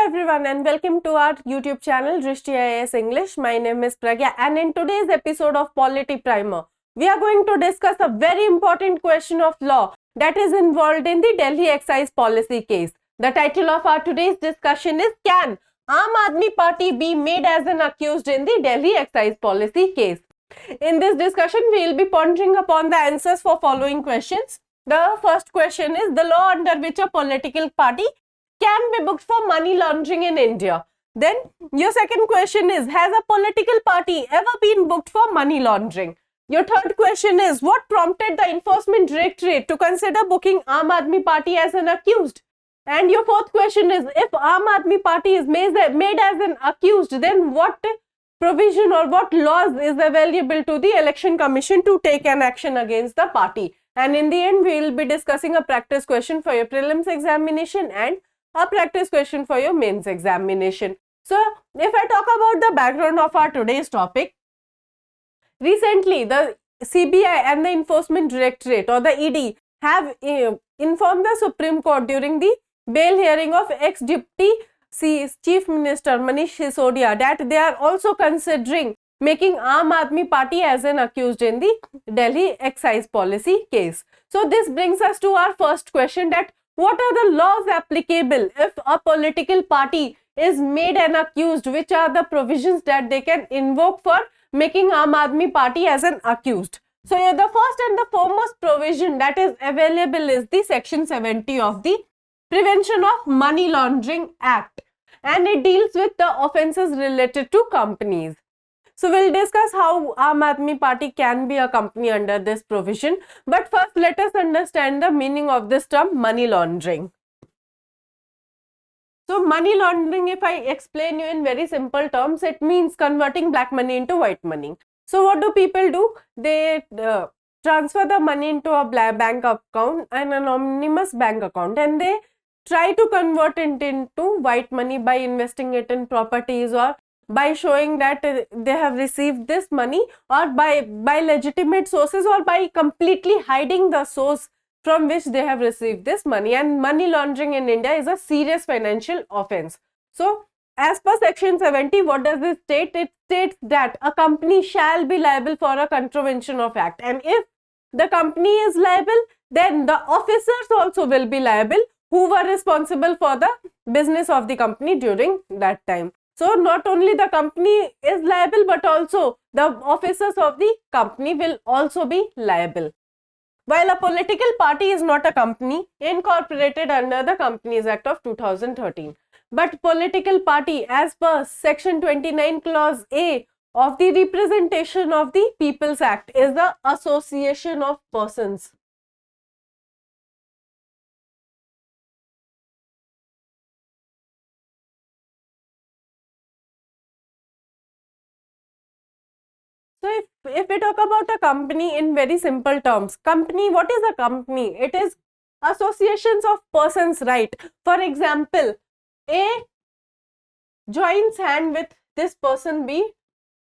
everyone and welcome to our YouTube channel Drishti IAS English. My name is Pragya and in today's episode of Polity Primer, we are going to discuss a very important question of law that is involved in the Delhi excise policy case. The title of our today's discussion is Can Aam Aadmi Party be made as an accused in the Delhi excise policy case? In this discussion, we will be pondering upon the answers for following questions. The first question is the law under which a political party can be booked for money laundering in India. Then your second question is, has a political party ever been booked for money laundering? Your third question is, what prompted the Enforcement Directorate to consider booking Aam Aadmi Party as an accused? And your fourth question is, if Aam Aadmi Party is made as an accused, then what provision or what laws is available to the Election Commission to take an action against the party? And in the end, we will be discussing a practice question for your prelims examination and a practice question for your mains examination. So, if I talk about the background of our today's topic, recently the CBI and the Enforcement Directorate or the ED have informed the Supreme Court during the bail hearing of ex-Deputy Chief Minister Manish Sisodia that they are also considering making Aam Aadmi Party as an accused in the Delhi excise policy case. So, this brings us to our first question, that what are the laws applicable if a political party is made an accused? Which are the provisions that they can invoke for making Aam Aadmi Party as an accused? So, here the first and the foremost provision that is available is the Section 70 of the Prevention of Money Laundering Act, and it deals with the offences related to companies. So, we'll discuss how Aam Aadmi Party can be a company under this provision. But first, let us understand the meaning of this term money laundering. So, money laundering, if I explain you in very simple terms, it means converting black money into white money. So, what do people do? They transfer the money into a bank account, an anonymous bank account, and they try to convert it into white money by investing it in properties or by showing that they have received this money, or by legitimate sources, or by completely hiding the source from which they have received this money. And money laundering in India is a serious financial offense. So, as per Section 70, what does it state? It states that a company shall be liable for a contravention of Act, and if the company is liable, then the officers also will be liable who were responsible for the business of the company during that time. So, not only the company is liable, but also the officers of the company will also be liable. While a political party is not a company incorporated under the Companies Act of 2013, but political party as per Section 29 Clause A of the Representation of the People's Act is the association of persons. So, if we talk about a company in very simple terms, company, what is a company? It is associations of persons, right? For example, A joins hand with this person B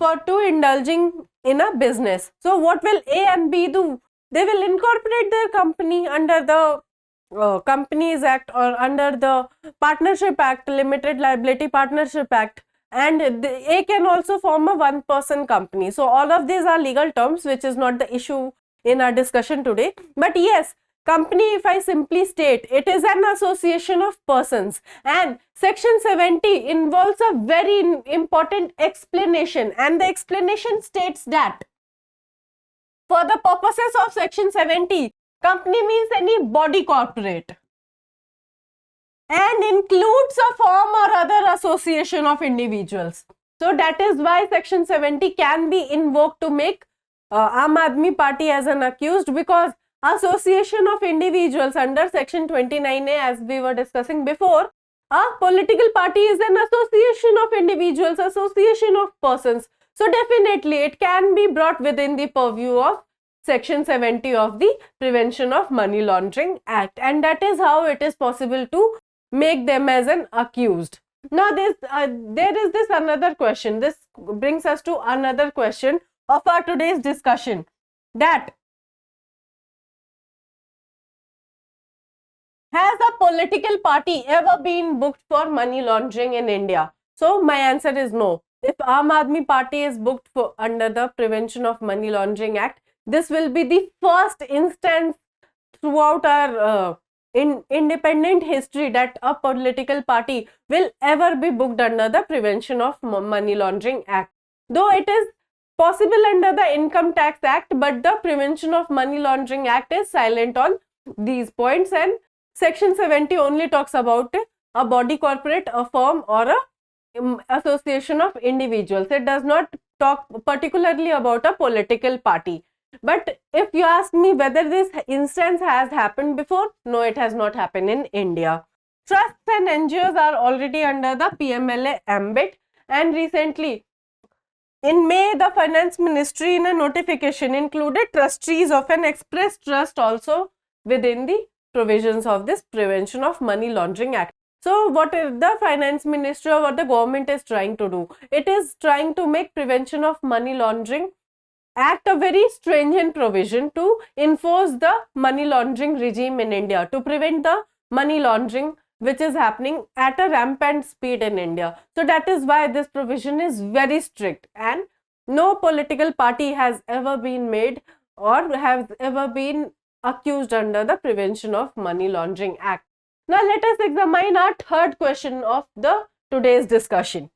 to indulging in a business. So, what will A and B do? They will incorporate their company under the Companies Act or under the Partnership Act, Limited Liability Partnership Act. And A can also form a one-person company. So, all of these are legal terms, which is not the issue in our discussion today. But yes, company, if I simply state, it is an association of persons. And Section 70 involves a very important explanation. And the explanation states that for the purposes of Section 70, company means any body corporate and includes a firm or other association of individuals. So, that is why Section 70 can be invoked to make Aam Aadmi Party as an accused, because association of individuals under Section 29A, as we were discussing before, a political party is an association of individuals, association of persons. So, definitely it can be brought within the purview of Section 70 of the Prevention of Money Laundering Act, and that is how it is possible to make them as an accused. Now, there is this another question. This brings us to another question of our today's discussion, that Has a political party ever been booked for money laundering in India? So my answer is no. If Aam Aadmi Party is booked for under the Prevention of Money Laundering Act, this will be the first instance throughout our in independent history that a political party will ever be booked under the Prevention of Money Laundering Act. Though it is possible under the Income Tax Act, but the Prevention of Money Laundering Act is silent on these points, and Section 70 only talks about a body corporate, a firm, or a association of individuals. It does not talk particularly about a political party. But if you ask me whether this instance has happened before, no, it has not happened in India. Trusts and NGOs are already under the PMLA ambit, and recently in May, the Finance Ministry in a notification included trustees of an express trust also within the provisions of this Prevention of Money Laundering Act. So what the Finance Ministry or what the government is trying to do? It is trying to make Prevention of Money Laundering Act a very stringent provision to enforce the money laundering regime in India, to prevent the money laundering which is happening at a rampant speed in India. So that is why this provision is very strict, and no political party has ever been made or has ever been accused under the Prevention of Money Laundering Act. Now let us examine our third question of the today's discussion.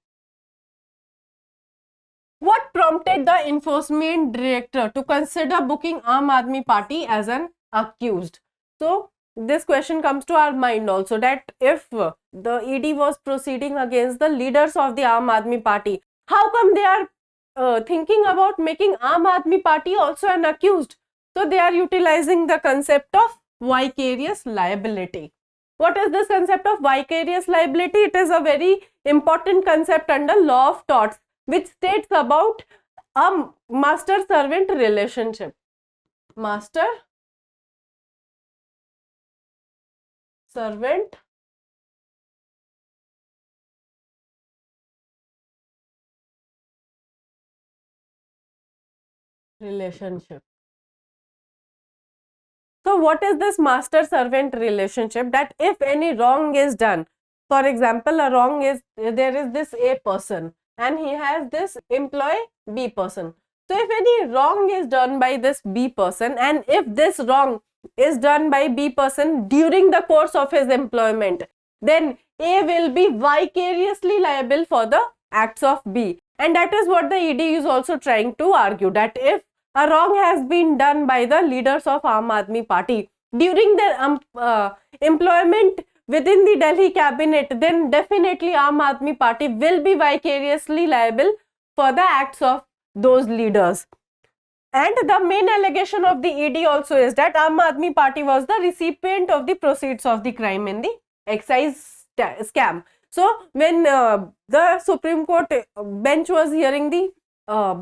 What prompted the enforcement director to consider booking Aam Aadmi Party as an accused? So this question comes to our mind also, that if the ED was proceeding against the leaders of the Aam Aadmi Party, how come they are thinking about making Aam Aadmi Party also an accused? So they are utilizing the concept of vicarious liability. What is this concept of vicarious liability? It is a very important concept under law of torts, which states about a master-servant relationship. Master-servant relationship. So what is this master-servant relationship? That if any wrong is done, for example, a wrong is, there is this A person and he has this employee B person. So if any wrong is done by this B person, and if this wrong is done by B person during the course of his employment, then A will be vicariously liable for the acts of B. And that is what the ED is also trying to argue, that if a wrong has been done by the leaders of Aam Aadmi Party during their employment within the Delhi cabinet, then definitely Aam Aadmi Party will be vicariously liable for the acts of those leaders. And the main allegation of the ED also is that Aam Aadmi Party was the recipient of the proceeds of the crime in the excise scam. So when the Supreme Court bench was hearing the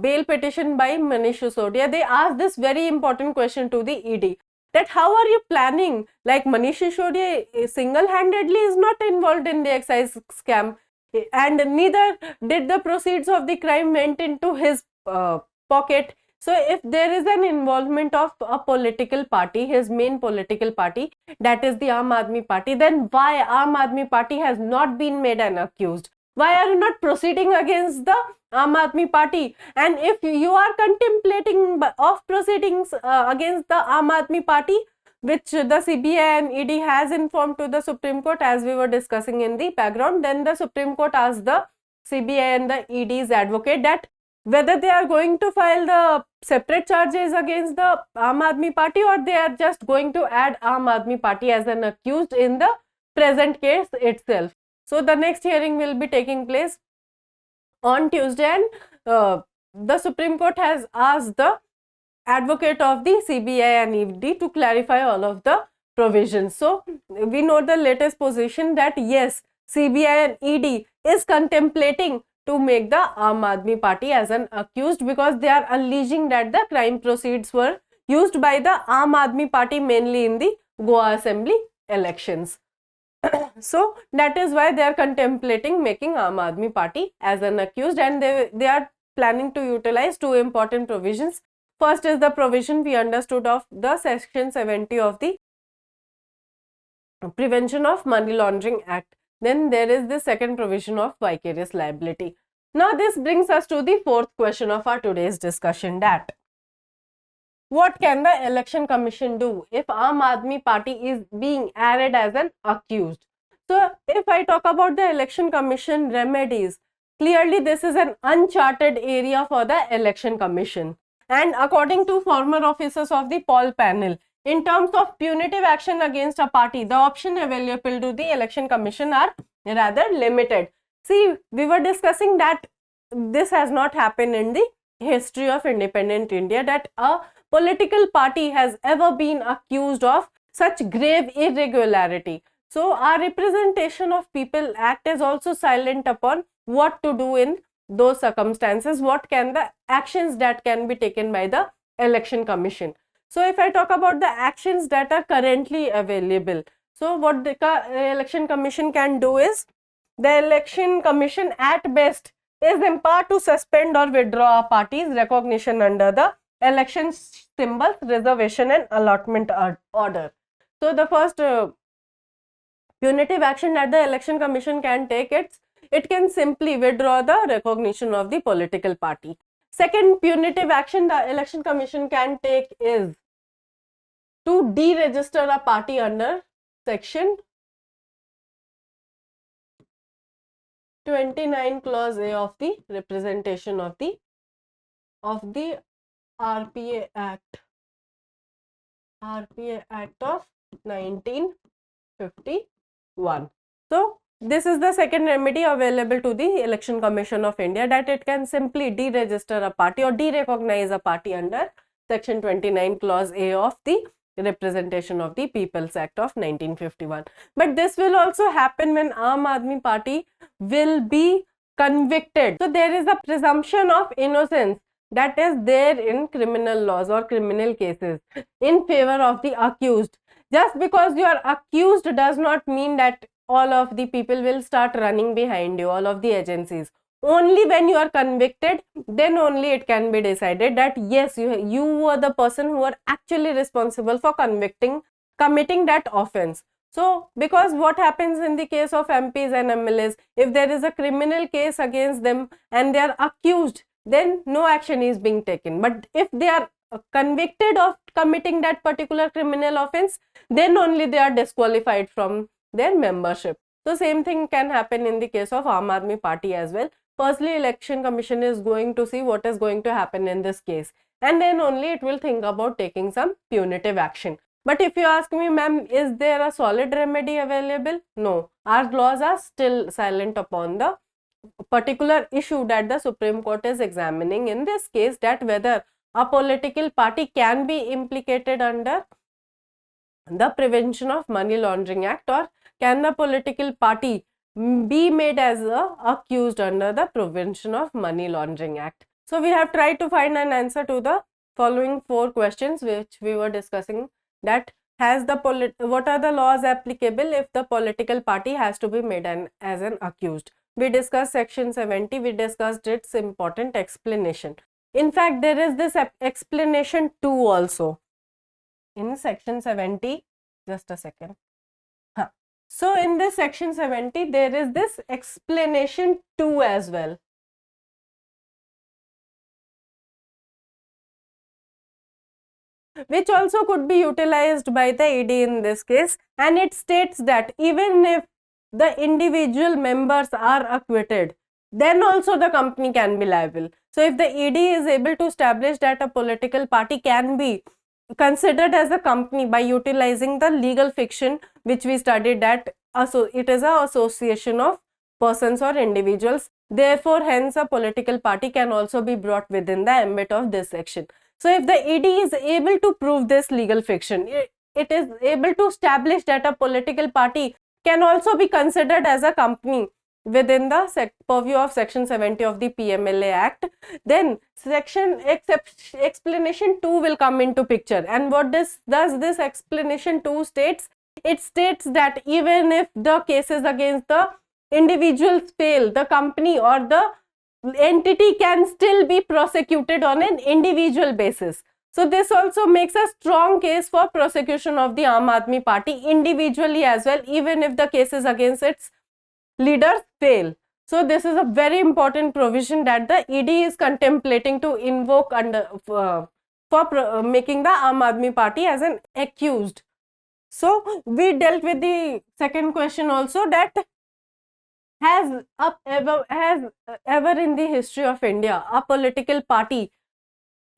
bail petition by Manish Sisodia, they asked this very important question to the ED, that how are you planning, like Manish Sisodia single-handedly is not involved in the excise scam, and neither did the proceeds of the crime went into his pocket. So if there is an involvement of a political party, his main political party, that is the Aam Aadmi Party, then why Aam Aadmi Party has not been made an accused? Why are you not proceeding against the Aam Aadmi Party? And if you are contemplating of proceedings against the Aam Aadmi Party, which the CBI and ED has informed to the Supreme Court, as we were discussing in the background, then the Supreme Court asked the CBI and the ED's advocate that whether they are going to file the separate charges against the Aam Aadmi Party, or they are just going to add Aam Aadmi Party as an accused in the present case itself. So the next hearing will be taking place on Tuesday, and the Supreme Court has asked the advocate of the CBI and ED to clarify all of the provisions. So we know the latest position that yes, CBI and ED is contemplating to make the Aam Aadmi Party as an accused, because they are alleging that the crime proceeds were used by the Aam Aadmi Party mainly in the Goa Assembly elections. So that is why they are contemplating making Aam Aadmi Party as an accused, and they are planning to utilize two important provisions. First is the provision we understood of the Section 70 of the Prevention of Money Laundering Act. Then there is the second provision of vicarious liability. Now this brings us to the fourth question of our today's discussion, that what can the Election Commission do if Aam Aadmi Party is being added as an accused? So if I talk about the Election Commission remedies, clearly this is an uncharted area for the Election Commission. And according to former officers of the poll panel, in terms of punitive action against a party, the option available to the Election Commission are rather limited. See, we were discussing that this has not happened in the history of independent India, that a political party has ever been accused of such grave irregularity. So our Representation of People Act is also silent upon what to do in those circumstances, what can the actions that can be taken by the Election Commission. So if I talk about the actions that are currently available, so what the Election Commission can do is, the Election Commission at best is empowered to suspend or withdraw a party's recognition under the election symbols, reservation and allotment order. So the first punitive action that the Election Commission can take, it can simply withdraw the recognition of the political party. Second punitive action the Election Commission can take is to deregister a party under section 29 clause A of the representation of the RPA Act of 1951. So this is the second remedy available to the Election Commission of India, that it can simply deregister a party or derecognize a party under section 29 clause A of the Representation of the People's Act of 1951. But this will also happen when Aam Aadmi Party will be convicted. So there is a presumption of innocence that is there in criminal laws or criminal cases in favor of the accused. Just because you are accused does not mean that all of the people will start running behind you, all of the agencies. Only when you are convicted, then only it can be decided that yes, you were the person who are actually responsible for committing that offense. So because what happens in the case of MPs and MLAs, if there is a criminal case against them and they are accused, then no action is being taken. But if they are convicted of committing that particular criminal offense, then only they are disqualified from their membership. So same thing can happen in the case of Aam Aadmi Party as well. Firstly, Election Commission is going to see what is going to happen in this case, and then only it will think about taking some punitive action. But if you ask me, ma'am, is there a solid remedy available? No, our laws are still silent upon the particular issue that the Supreme Court is examining in this case, that whether a political party can be implicated under the Prevention of Money Laundering Act, or can the political party be made as accused under the Prevention of Money Laundering Act. So we have tried to find an answer to the following 4 questions which we were discussing, that what are the laws applicable if the political party has to be made as an accused. We discussed section 70, we discussed its important explanation. In fact, there is this explanation 2 also in section 70. Just a second. So in this section 70, there is this explanation 2 as well. Which also could be utilized by the ED in this case, and it states that even if the individual members are acquitted, then also the company can be liable. So if the ED is able to establish that a political party can be considered as a company by utilizing the legal fiction which we studied, that it is an association of persons or individuals, therefore hence a political party can also be brought within the ambit of this section. So if the ED is able to prove this legal fiction, it is able to establish that a political party can also be considered as a company within the purview of section 70 of the PMLA Act, then explanation 2 will come into picture. And what does this explanation 2 states? It states that even if the cases against the individuals fail, the company or the entity can still be prosecuted on an individual basis. So this also makes a strong case for prosecution of the Aam Aadmi Party individually as well, even if the cases against its leaders fail. So this is a very important provision that the ED is contemplating to invoke under for making the Aam Aadmi Party as an accused. So we dealt with the second question also, that has ever in the history of India a political party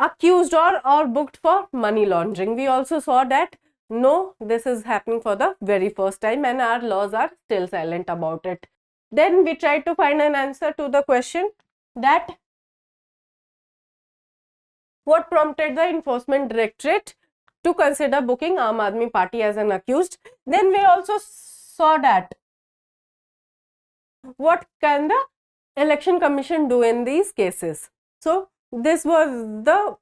accused or booked for money laundering. We also saw that no, this is happening for the very first time and our laws are still silent about it. Then we tried to find an answer to the question that what prompted the Enforcement Directorate to consider booking Aam Aadmi Party as an accused. Then we also saw that what can the Election Commission do in these cases. So this was the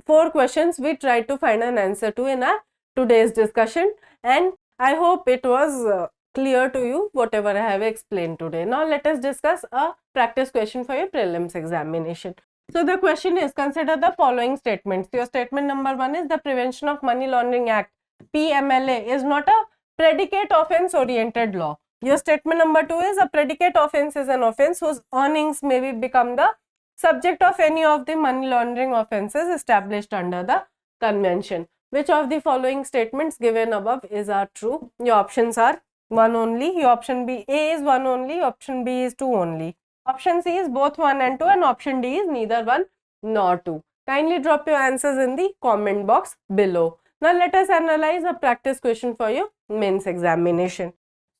4 questions we tried to find an answer to in our today's discussion, and I hope it was clear to you whatever I have explained today. Now let us discuss a practice question for your prelims examination. So the question is, consider the following statements. Your statement number 1 is the Prevention of Money Laundering Act PMLA is not a predicate offence oriented law. Your statement number 2 is a predicate offence is an offence whose earnings may become the subject of any of the money laundering offences established under the convention. Which of the following statements given above are true? Your options are 1 only, your option B A is 1 only, option B is 2 only, option C is both 1 and 2, and option D is neither 1 nor 2. Kindly drop your answers in the comment box below. Now let us analyze a practice question for your mains examination.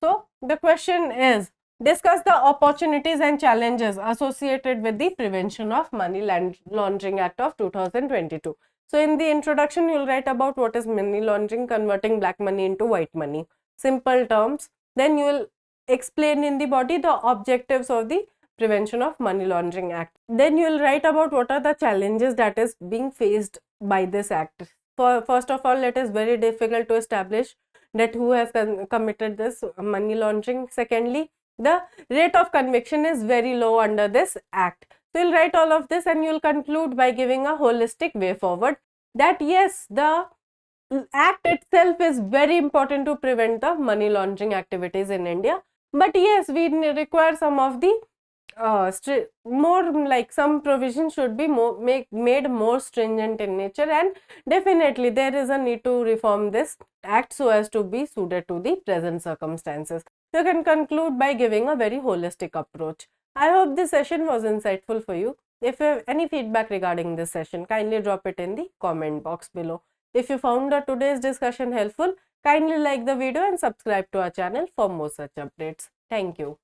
So the question is, discuss the opportunities and challenges associated with the Prevention of Money Laundering Act of 2022. So in the introduction, you will write about what is money laundering, converting black money into white money, simple terms. Then you will explain in the body the objectives of the Prevention of Money Laundering Act. Then you will write about what are the challenges that is being faced by this act. First of all, it is very difficult to establish that who has committed this money laundering. Secondly, the rate of conviction is very low under this act. So you'll write all of this and you'll conclude by giving a holistic way forward that yes, the act itself is very important to prevent the money laundering activities in India. But yes, we require some of the more like some provisions should be made more stringent in nature, and definitely there is a need to reform this act so as to be suited to the present circumstances. You can conclude by giving a very holistic approach. I hope this session was insightful for you. If you have any feedback regarding this session, kindly drop it in the comment box below. If you found today's discussion helpful, kindly like the video and subscribe to our channel for more such updates. Thank you.